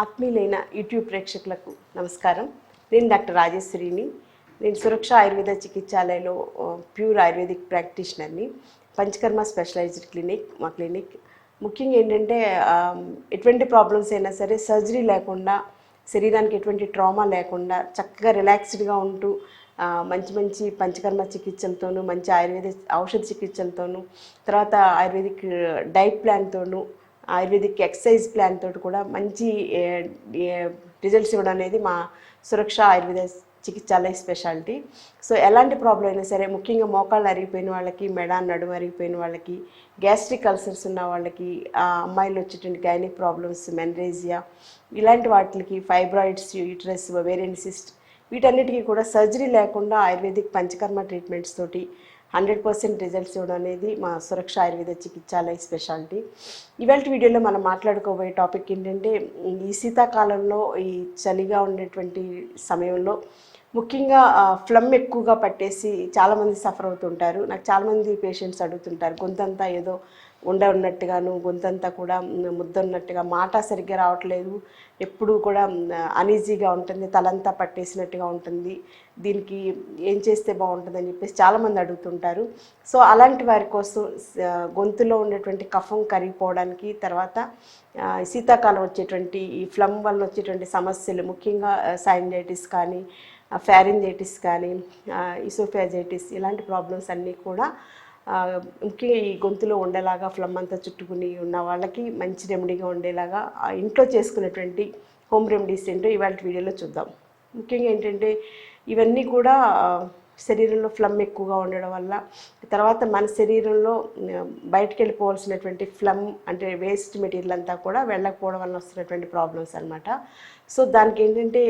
ఆత్మీయులైన YouTube ప్రేక్షకులకు నమస్కారం. నేను డాక్టర్ రాజేశ్వరిని. నేను సురక్ష ఆయుర్వేద చికిత్సాలయంలో ప్యూర్ ఆయుర్వేదిక్ ప్రాక్టీషనర్ని. పంచకర్మ స్పెషలైజ్డ్ క్లినిక్ మా క్లినిక్. ముఖ్యంగా ఏంటంటే ఎటువంటి ప్రాబ్లమ్స్ అయినా సరే సర్జరీ లేకుండా, శరీరానికి ఎటువంటి ట్రామా లేకుండా చక్కగా రిలాక్స్డ్గా ఉంటూ మంచి మంచి పంచకర్మ చికిత్సలతోనూ, మంచి ఆయుర్వేద ఔషధ చికిత్సలతోనూ, తర్వాత ఆయుర్వేదిక్ డైట్ ప్లాన్తోనూ, ఆయుర్వేదిక్ ఎక్సర్సైజ్ ప్లాన్ తోటి కూడా మంచి రిజల్ట్స్ ఇవ్వడం అనేది మా సురక్ష ఆయుర్వేద చికిత్సాలయ స్పెషాలిటీ. సో ఎలాంటి ప్రాబ్లం అయినా సరే, ముఖ్యంగా మోకాళ్ళు అరిగిపోయిన వాళ్ళకి, మెడ నడుము అరిగిపోయిన వాళ్ళకి, గ్యాస్ట్రిక్ అల్సర్స్ ఉన్న వాళ్ళకి, అమ్మాయిలు వచ్చేటువంటి గైనిక్ ప్రాబ్లమ్స్, మెనరేజియా, ఇలాంటి వాటికి, ఫైబ్రాయిడ్స్, యూట్రస్, ఒవేరియన్ సిస్ట్, వీటన్నిటికీ కూడా సర్జరీ లేకుండా ఆయుర్వేదిక్ పంచకర్మ ట్రీట్మెంట్స్ తోటి 100% రిజల్ట్స్ ఇవ్వడం అనేది మా సురక్ష ఆయుర్వేద చికిత్సాలయ స్పెషాలిటీ. ఇవాళ వీడియోలో మనం మాట్లాడుకోబోయే టాపిక్ ఏంటంటే, ఈ శీతాకాలంలో, ఈ చలిగా ఉండేటువంటి సమయంలో ముఖ్యంగా ఫ్లమ్ ఎక్కువగా పట్టేసి చాలామంది సఫర్ అవుతుంటారు. నాకు చాలామంది పేషెంట్స్ అడుగుతుంటారు, గొంతంతా ఏదో ఉన్నట్టుగాను, గొంతంతా కూడా ముద్దన్నట్టుగా, మాట సరిగ్గా రావట్లేదు, ఎప్పుడు కూడా అనీజీగా ఉంటుంది, తలంతా పట్టేసినట్టుగా ఉంటుంది, దీనికి ఏం చేస్తే బాగుంటుందని చెప్పేసి చాలామంది అడుగుతుంటారు. సో అలాంటి వారి కోసం గొంతులో ఉండేటువంటి కఫం కరిగిపోవడానికి, తర్వాత శీతాకాలం వచ్చేటువంటి ఈ ఫ్లమ్ వల్ల వచ్చేటువంటి సమస్యలు, ముఖ్యంగా సైనైటిస్ కానీ, ఫ్యారింజైటిస్ కానీ, ఇసోఫేజైటిస్, ఇలాంటి ప్రాబ్లమ్స్ అన్నీ కూడా ముఖ్యంగా ఈ గొంతులో ఉండేలాగా, ఫ్లమ్ అంతా చుట్టుకుని ఉన్న వాళ్ళకి మంచి రెమెడీగా ఉండేలాగా ఇంట్లో చేసుకునేటువంటి హోమ్ రెమెడీస్ ఏంటో ఇవాళ వీడియోలో చూద్దాం. ముఖ్యంగా ఏంటంటే, ఇవన్నీ కూడా శరీరంలో ఫ్లమ్ ఎక్కువగా ఉండడం వల్ల, తర్వాత మన శరీరంలో బయటికి వెళ్ళిపోవాల్సినటువంటి ఫ్లమ్ అంటే వేస్ట్ మెటీరియల్ అంతా కూడా వెళ్ళకపోవడం వల్ల వస్తున్నటువంటి ప్రాబ్లమ్స్ అనమాట. సో దానికి ఏంటంటే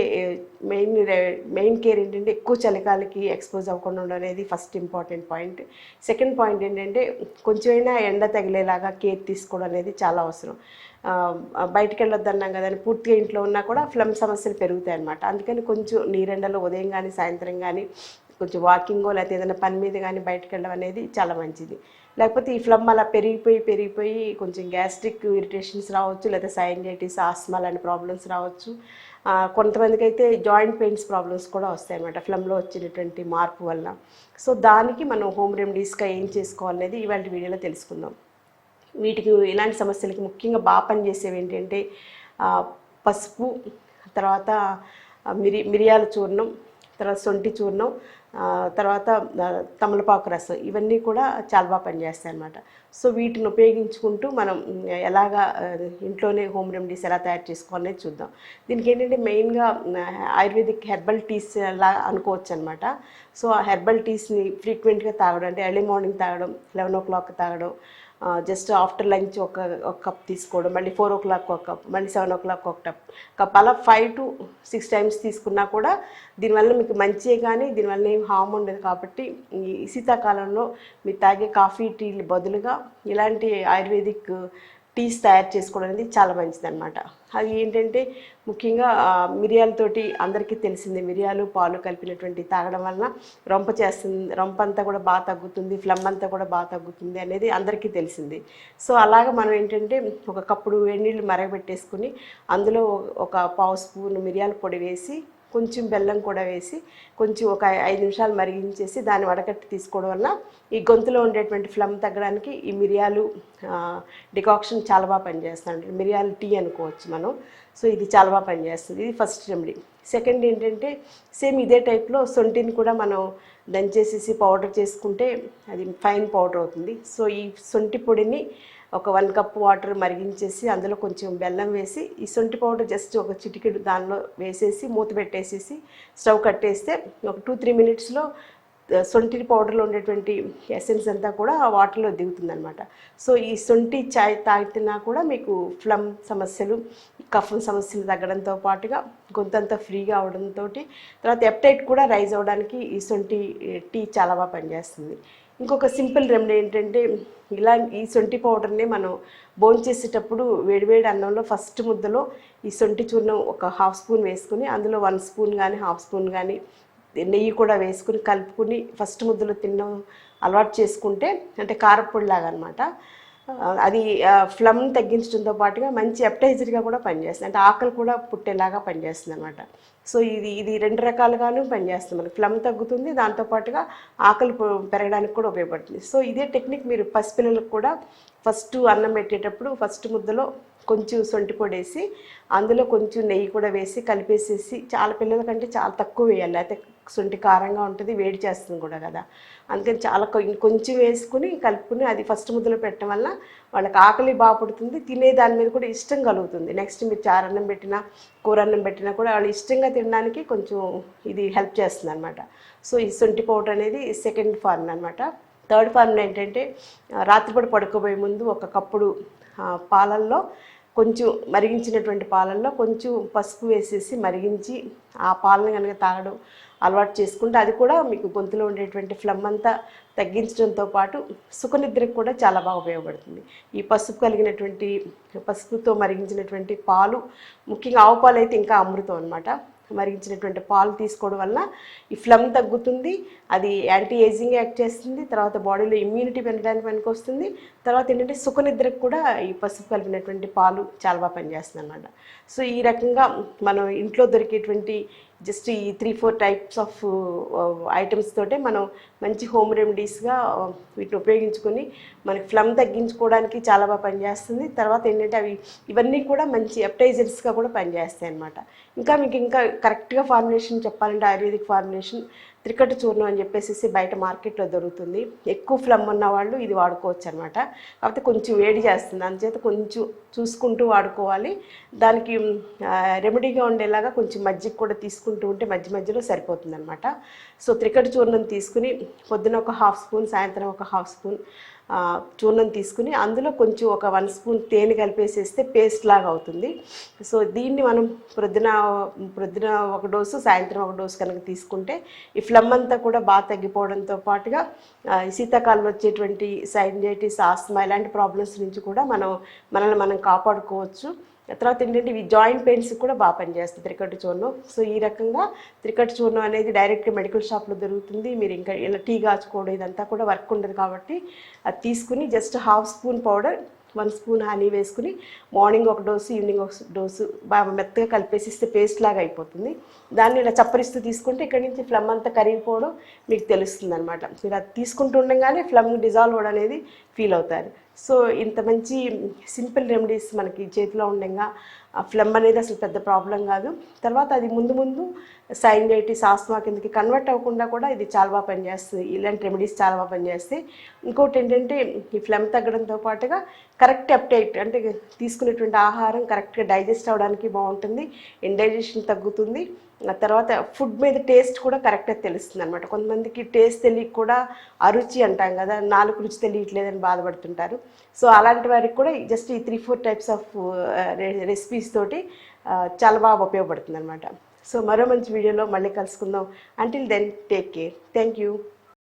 మెయిన్ కేర్ ఏంటంటే, ఎక్కువ చలికాలకి ఎక్స్పోజ్ అవ్వకుండా ఉండడం అనేది first important point. Second point ఏంటంటే, కొంచెమైనా ఎండ తగిలేలాగా కేర్ తీసుకోవడం అనేది చాలా అవసరం. బయటికి వెళ్ళొద్దన్నాం కదా అని పూర్తిగా ఇంట్లో ఉన్నా కూడా ఫ్లమ్ సమస్యలు పెరుగుతాయి అన్నమాట. అందుకని కొంచెం నీరెండలో ఉదయం కానీ, సాయంత్రం కానీ కొంచెం వాకింగో లేకపోతే ఏదైనా పని మీద కానీ బయటకు వెళ్ళడం అనేది చాలా మంచిది. లేకపోతే ఈ ఫ్లమ్ అలా పెరిగిపోయి కొంచెం గ్యాస్ట్రిక్ ఇరిటేషన్స్ రావచ్చు, లేదా సైనైటిస్, ఆస్మా లాంటి ప్రాబ్లమ్స్ రావచ్చు. కొంతమందికి అయితే జాయింట్ పెయిన్స్ ప్రాబ్లమ్స్ కూడా వస్తాయి అన్నమాట ఫ్లమ్లో వచ్చినటువంటి మార్పు వల్ల. సో దానికి మనం హోమ్ రెమెడీస్గా ఏం చేసుకోవాలనేది ఇవాళ వీడియోలో తెలుసుకుందాం. వీటికి ఇలాంటి సమస్యలకి ముఖ్యంగా బాగా పనిచేసేవి ఏంటంటే, పసుపు, తర్వాత మిరియాల చూర్ణం, తర్వాత సొంటి చూర్ణం, తర్వాత తమలపాకు రసం, ఇవన్నీ కూడా చాలా బాగా పనిచేస్తాయి అన్నమాట. సో వీటిని ఉపయోగించుకుంటూ మనం ఎలాగా ఇంట్లోనే హోమ్ రెమెడీస్ ఎలా తయారు చేసుకోవాలనేది చూద్దాం. దీనికి ఏంటంటే, మెయిన్గా ఆయుర్వేదిక్ హెర్బల్ టీస్ లా అనుకోవచ్చు అనమాట. సో ఆ హెర్బల్ టీస్ని ఫ్రీక్వెంట్గా తాగడం, అంటే ఎర్లీ మార్నింగ్ తాగడం, 11 o'clock తాగడం, జస్ట్ ఆఫ్టర్ లంచ్ ఒక కప్ తీసుకోవడం, మళ్ళీ 4 o'clock ఒక కప్, మళ్ళీ 7 o'clock ఒక కప్, అలా 5 to 6 times తీసుకున్నా కూడా దీనివల్ల మీకు మంచిగా, కానీ దీనివల్ల ఏం హామ్ ఉండదు. కాబట్టి ఈ శీతాకాలంలో మీరు తాగే కాఫీ టీలు బదులుగా ఇలాంటి ఆయుర్వేదిక్ టీస్ తయారు చేసుకోవడం అనేది చాలా మంచిది అనమాట. అది ఏంటంటే, ముఖ్యంగా మిరియాలతోటి అందరికీ తెలిసిందే, మిరియాలు పాలు కలిపినటువంటి తాగడం వలన రొంప అంతా కూడా బాగా తగ్గుతుంది, ఫ్లమ్ అంతా కూడా బాగా తగ్గుతుంది అనేది అందరికీ తెలిసింది. సో అలాగ మనం ఏంటంటే, ఒక కప్పుడు వేడి నీళ్ళు మరగబెట్టేసుకుని అందులో ఒక 1/2 స్పూన్ మిరియాల పొడి వేసి, కొంచెం బెల్లం కూడా వేసి, కొంచెం ఒక 5 నిమిషాలు మరిగించేసి దాన్ని వడకట్టి తీసుకోవడం వల్ల ఈ గొంతులో ఉండేటువంటి ఫ్లమ్ తగ్గడానికి ఈ మిరియాలు డికాక్షన్ చాలా బాగా పనిచేస్తుంది. మిరియాల టీ అనుకోవచ్చు మనం. సో ఇది చాలా బాగా పనిచేస్తుంది. ఇది ఫస్ట్ రెమెడీ. సెకండ్ ఏంటంటే, సేమ్ ఇదే టైప్లో సొంటిని కూడా మనం దంచేసేసి పౌడర్ చేసుకుంటే అది ఫైన్ పౌడర్ అవుతుంది. సో ఈ సొంటి పొడిని ఒక 1 cup వాటర్ మరిగించేసి అందులో కొంచెం బెల్లం వేసి, ఈ సొంటి పౌడర్ జస్ట్ ఒక చిటికెడు దానిలో వేసేసి మూత పెట్టేసేసి స్టవ్ కట్టేస్తే ఒక 2-3 minutesలో సొంటి పౌడర్లో ఉండేటువంటి ఎసెన్స్ అంతా కూడా ఆ వాటర్లో దిగుతుందనమాట. సో ఈ సొంటి చాయ్ తాగినా కూడా మీకు ఫ్లమ్ సమస్యలు, కఫం సమస్యలు తగ్గడంతో పాటుగా గొంతంతా ఫ్రీగా అవడంతో, తర్వాత ఎప్టైట్ కూడా రైజ్ అవ్వడానికి ఈ సొంటి టీ చాలా బాగా పనిచేస్తుంది. ఇంకొక సింపుల్ రెమెడీ ఏంటంటే, ఈ సొంటి పౌడర్ని మనం భోంచేసేటప్పుడు వేడివేడి అన్నంలో ఫస్ట్ ముద్దలో ఈ సొంటి చూర్ణం ఒక 1/2 స్పూన్ వేసుకుని, అందులో 1 స్పూన్ కానీ 1/2 స్పూన్ కానీ నెయ్యి కూడా వేసుకుని కలుపుకుని ఫస్ట్ ముద్దలో తినడం అలవాటు చేసుకుంటే, అంటే కారపొడిలాగా అనమాట. అది ఫ్లమ్ తగ్గించడంతో పాటుగా మంచి అప్టైజర్గా కూడా పనిచేస్తుంది, అంటే ఆకలి కూడా పుట్టేలాగా పనిచేస్తుంది అనమాట. సో ఇది రెండు రకాలుగాను పనిచేస్తుంది, మనకి ఫ్లమ్ తగ్గుతుంది, దాంతోపాటుగా ఆకలి పెరగడానికి కూడా ఉపయోగపడుతుంది. సో ఇదే టెక్నిక్ మీరు పసిపిల్లలకు కూడా ఫస్ట్ అన్నం పెట్టేటప్పుడు ఫస్ట్ ముద్దలో కొంచెం సొంటి పొడి వేసి అందులో కొంచెం నెయ్యి కూడా వేసి కలిపేసేసి, చాలా పిల్లలకంటే చాలా తక్కువ వేయాలి, అయితే సొంటి కారంగా ఉంటుంది, వేడి చేస్తుంది కూడా కదా, అందుకని చాలా కొంచెం వేసుకుని కలుపుకుని అది ఫస్ట్ ముద్దలో పెట్టడం వల్ల వాళ్ళకి ఆకలి బాగా పుడుతుంది, తినే దాని మీద కూడా ఇష్టం కలుగుతుంది. నెక్స్ట్ మీరు చారన్నం పెట్టినా కూరన్నం పెట్టినా కూడా వాళ్ళు ఇష్టంగా తినడానికి కొంచెం ఇది హెల్ప్ చేస్తుంది అనమాట. సో ఈ సొంటి పౌడర్ అనేది సెకండ్ ఫార్మ్ అనమాట. థర్డ్ ఫార్మ్ ఏంటంటే రాత్రిపూట పడుకోబోయే ముందు ఒక కప్పుడు పాలల్లో కొంచెం మరిగించినటువంటి పాలల్లో కొంచెం పసుపు వేసేసి మరిగించి ఆ పాలను కనుక తాగడం అలవాటు చేసుకుంటే అది కూడా మీకు గొంతులో ఉండేటువంటి ఫ్లమ్ అంతా తగ్గించడంతో పాటు సుఖనిద్రకు కూడా చాలా బాగా ఉపయోగపడుతుంది. ఈ పసుపుతో మరిగించినటువంటి పాలు, ముఖ్యంగా ఆవు పాలు అయితే ఇంకా అమృతం అనమాట. మరిగించినటువంటి పాలు తీసుకోవడం వల్ల ఈ ఫ్లమ్ తగ్గుతుంది, అది యాంటీ ఏజింగ్ యాక్ట్ చేస్తుంది, తర్వాత బాడీలో ఇమ్యూనిటీ పెరగడానికి పనికి వస్తుంది, తర్వాత ఏంటంటే సుఖనిద్రకు కూడా ఈ పసుపు కలిపినటువంటి పాలు చాలా బాగా పనిచేస్తుంది అనమాట. సో ఈ రకంగా మనం ఇంట్లో దొరికేటువంటి జస్ట్ ఈ 3-4 టైప్స్ ఆఫ్ ఐటమ్స్ తోటే మనం మంచి హోమ్ రెమెడీస్గా వీటిని ఉపయోగించుకొని మనకి ఫ్లమ్ తగ్గించుకోవడానికి చాలా బాగా పనిచేస్తుంది. తర్వాత ఏంటంటే ఇవన్నీ కూడా మంచి అప్టైజర్స్గా కూడా పనిచేస్తాయి అన్నమాట. మీకు ఇంకా కరెక్ట్గా ఫార్ములేషన్ చెప్పాలంటే ఆయుర్వేదిక్ ఫార్ములేషన్ త్రికట్టు చూర్ణం అని చెప్పేసి బయట మార్కెట్లో దొరుకుతుంది. ఎక్కువ ఫ్లమ్ ఉన్న వాళ్ళు ఇది వాడుకోవచ్చు అనమాట. కాకపోతే కొంచెం వేడి చేస్తుంది, అందుచేత కొంచెం చూసుకుంటూ వాడుకోవాలి. దానికి రెమెడీగా ఉండేలాగా కొంచెం మజ్జిగ కూడా తీసుకుంటూ ఉంటే మధ్యలో సరిపోతుంది అనమాట. సో త్రికట్టు చూర్ణం తీసుకుని పొద్దున ఒక 1/2 స్పూన్, సాయంత్రం ఒక 1/2 స్పూన్ చూర్ణం తీసుకుని అందులో కొంచెం ఒక 1 స్పూన్ తేనె కలిపేసేస్తే పేస్ట్ లాగా అవుతుంది. సో దీన్ని మనం ప్రొద్దున ఒక డోసు, సాయంత్రం ఒక డోసు కనుక తీసుకుంటే ఈ ఫ్లమ్ అంతా కూడా బాగా తగ్గిపోవడంతో పాటుగా శీతాకాలంలో వచ్చేటువంటి సైనసైటిస్, ఆస్తమా ఇలాంటి ప్రాబ్లమ్స్ నుంచి కూడా మనల్ని మనం కాపాడుకోవచ్చు. తర్వాత ఏంటంటే ఇవి జాయింట్ పెయిన్స్ కూడా బాగా పనిచేస్తుంది త్రికట్టు చూర్ణం. సో ఈ రకంగా త్రికట్టు చూర్ణం అనేది డైరెక్ట్గా మెడికల్ షాప్లో దొరుకుతుంది. మీరు ఇంకా ఇలా టీ కాచుకోవడం ఇదంతా కూడా వర్క్ ఉండదు కాబట్టి అది తీసుకుని just 1/2 spoon powder, 1 spoon honey వేసుకుని మార్నింగ్ ఒక డోసు, ఈవినింగ్ ఒక డోసు బాగా మెత్తగా కలిపేసిస్తే పేస్ట్ లాగా అయిపోతుంది. దాన్ని ఇలా చప్పరిస్తూ తీసుకుంటే ఇక్కడి నుంచి ఫ్లమ్ అంతా కరిగిపోవడం మీకు తెలుస్తుంది అనమాట. మీరు అది తీసుకుంటూ ఉండగానే ఫ్లమ్ డిజాల్వ్ అవ్వడం అనేది ఫీల్ అవుతారు. సో ఇంత మంచి సింపుల్ రెమెడీస్ మనకి చేతిలో ఉండగా ఫ్లమ్ అనేది అసలు పెద్ద ప్రాబ్లం కాదు. తర్వాత అది ముందు సైనసైటిస్, ఆస్తమా కిందకి కన్వర్ట్ అవ్వకుండా కూడా ఇది చాలా బాగా పనిచేస్తుంది. ఇలాంటి రెమెడీస్ చాలా బాగా పనిచేస్తాయి. ఇంకోటి ఏంటంటే ఈ ఫ్లమ్ తగ్గడంతో పాటుగా కరెక్ట్ అప్టైట్, అంటే తీసుకునేటువంటి ఆహారం కరెక్ట్గా డైజెస్ట్ అవ్వడానికి బాగుంటుంది, ఇండైజెషన్ తగ్గుతుంది. ఆ తర్వాత ఫుడ్ మీద టేస్ట్ కూడా కరెక్ట్గా తెలుస్తుంది అనమాట. కొంతమందికి టేస్ట్ తెలియక కూడా అరుచి అంటాం కదా, 4 రుచి తెలియట్లేదని బాధపడుతుంటారు. సో అలాంటి వారికి కూడా జస్ట్ ఈ 3-4 టైప్స్ ఆఫ్ రెసిపీస్ తోటి చాలా బాగా ఉపయోగపడుతుంది అనమాట. సో మరో మంచి వీడియోలో మళ్ళీ కలుసుకుందాం. Until then take care. Thank you.